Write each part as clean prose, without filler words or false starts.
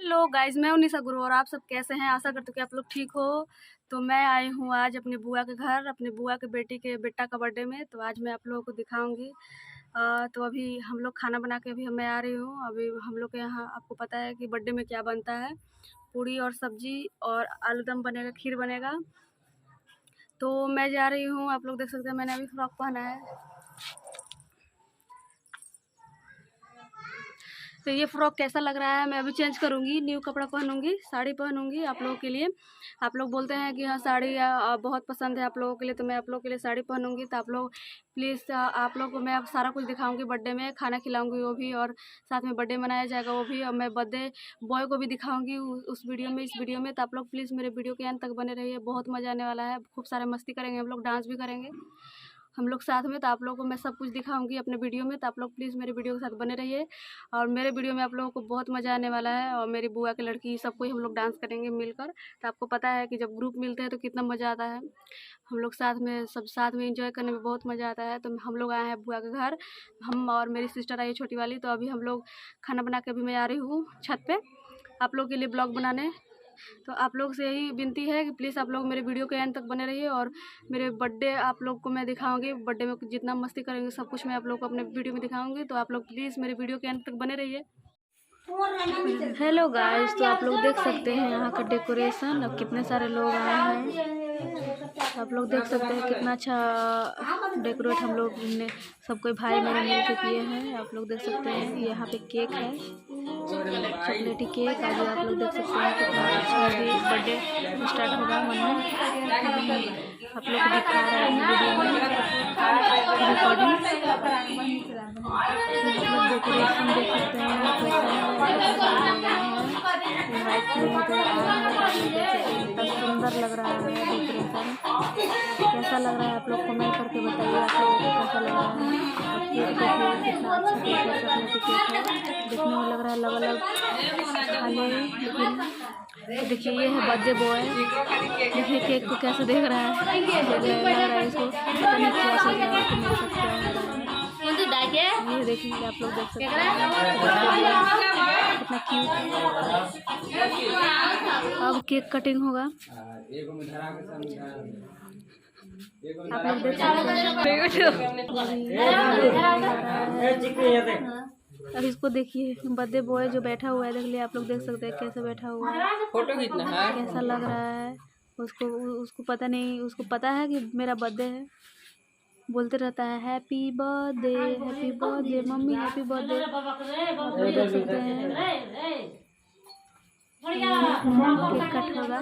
Hello guys, मैं हूं निशा गुरु और आप सब कैसे हैं। आशा करती हूँ कि आप लोग ठीक हो। तो मैं आई हूँ आज अपनी बुआ के घर, अपनी बुआ के बेटा का बर्थडे में। तो आज मैं आप लोगों को दिखाऊंगी। तो अभी हम लोग खाना बना के अभी मैं आ रही हूँ। अभी हम लोग के यहाँ आपको पता है कि बर्थडे में क्या बनता है, पूड़ी और सब्जी और आलूदम बनेगा, खीर बनेगा। तो मैं जा रही हूँ, आप लोग देख सकते हैं मैंने अभी फ्रॉक पहना है। तो ये फ्रॉक कैसा लग रहा है, मैं अभी चेंज करूँगी, न्यू कपड़ा पहनूंगी, साड़ी पहनूंगी आप लोगों के लिए। आप लोग बोलते हैं कि हाँ साड़ी बहुत पसंद है आप लोगों के लिए, तो मैं आप लोगों के लिए साड़ी पहनूंगी। तो आप लोग प्लीज़, आप लोग को मैं अब सारा कुछ दिखाऊंगी, बर्थडे में खाना खिलाऊंगी वो भी, और साथ में बर्थडे मनाया जाएगा वो भी, और मैं बर्थडे बॉय को भी दिखाऊंगी उस वीडियो में, इस वीडियो में। तो आप लोग प्लीज़ मेरे वीडियो के अंत तक बने रहिए, बहुत मज़ा आने वाला है। खूब सारा मस्ती करेंगे हम लोग, डांस भी करेंगे हम लोग साथ में। तो आप लोगों को मैं सब कुछ दिखाऊंगी अपने वीडियो में। तो आप लोग प्लीज़ मेरे वीडियो के साथ बने रहिए, और मेरे वीडियो में आप लोगों को बहुत मज़ा आने वाला है। और मेरी बुआ की लड़की सब कोई हम लोग डांस करेंगे मिलकर। तो आपको पता है कि जब ग्रुप मिलते हैं तो कितना मज़ा आता है, हम लोग साथ में सब साथ में एंजॉय करने में बहुत मज़ा आता है। तो हम लोग आए हैं बुआ के घर, हम और मेरी सिस्टर आई है छोटी वाली। तो अभी हम लोग खाना बना के अभी मैं आ रही हूँ छत पर आप लोग के लिए ब्लॉग बनाने। तो आप लोग से यही विनती है कि प्लीज़ आप लोग मेरे वीडियो के एंड तक बने रहिए, और मेरे बर्थडे आप लोग को मैं दिखाऊंगी। बर्थडे में जितना मस्ती करेंगे सब कुछ मैं आप लोग को अपने वीडियो में दिखाऊंगी। तो आप लोग प्लीज़ मेरे वीडियो के एंड तक बने रहिए। हेलो गाइस, तो आप लोग देख सकते हैं यहाँ का डेकोरेशन, अब कितने सारे लोग आए हैं। आप लोग देख सकते हैं कितना अच्छा डेकोरेट हम लोग ने सब कोई भाई मेरे मिल के किए हैं। आप लोग देख सकते हैं यहाँ पे केक है, चॉकलेटी केक। आज आप लोग देख सकते हैं कितना अच्छा अभी बर्थडे स्टार्ट होगा मनाना। आप लोग को दिखा रहा है वीडियो में रिकॉर्डिंग। डेकोरेशन देख सकते हैं कितना सुंदर लग रहा है डेकोरेशन। कैसा लग रहा है आप लोग कमेंट करके बताइए, आप लोगों को कैसा लग रहा है। केक देखिए कितना अच्छा केक है, चॉकलेटी केक है, देखने में लग रहा है अलग अलग खाने। लेकिन देखिए ये है बर्थडे बॉय, देखिए केक को कैसे देख रहा है, लग रहा है इसको पता नहीं क्या सजावट मिल सकता है। ये देखिए आप लोग देख सकते हैं कितना क्यूट है। अब केक कटिंग होगा, आप लोग देख सकते हैं। अब इसको देखिए बर्थडे बॉय जो बैठा हुआ है, देख लिया आप लोग देख सकते हैं कैसे बैठा हुआ है, फोटो खींचना है, कैसा लग रहा है। उसको पता नहीं, उसको पता है कि मेरा बर्थडे है, बोलते रहता है happy birthday mummy, happy birthday. आप लोग देख सकते हैं केक कट होगा।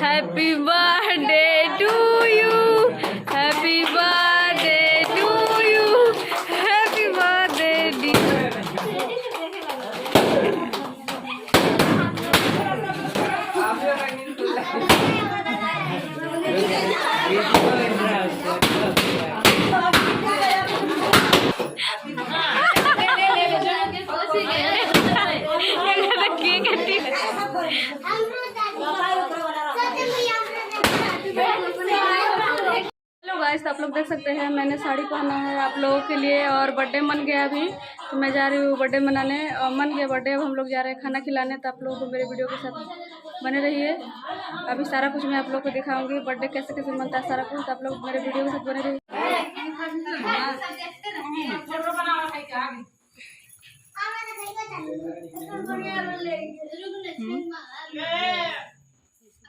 Happy birthday to you, happy birthday to you, happy birthday dear. Cake guys आप लोग देख सकते हैं मैंने साड़ी पहना है आप लोगों के लिए और बर्थडे मन गया अभी तो मैं जा रही हूँ बर्थडे मनाने और मन गया बर्थडे। अब हम लोग जा रहे हैं खाना खिलाने तो आप लोगों को मेरे वीडियो के साथ बने रहिए। अभी सारा कुछ मैं आप लोग को दिखाऊंगी बर्थडे कैसे कैसे मनता है सारा कुछ, तो आप लोग मेरे वीडियो के साथ बने रहिए।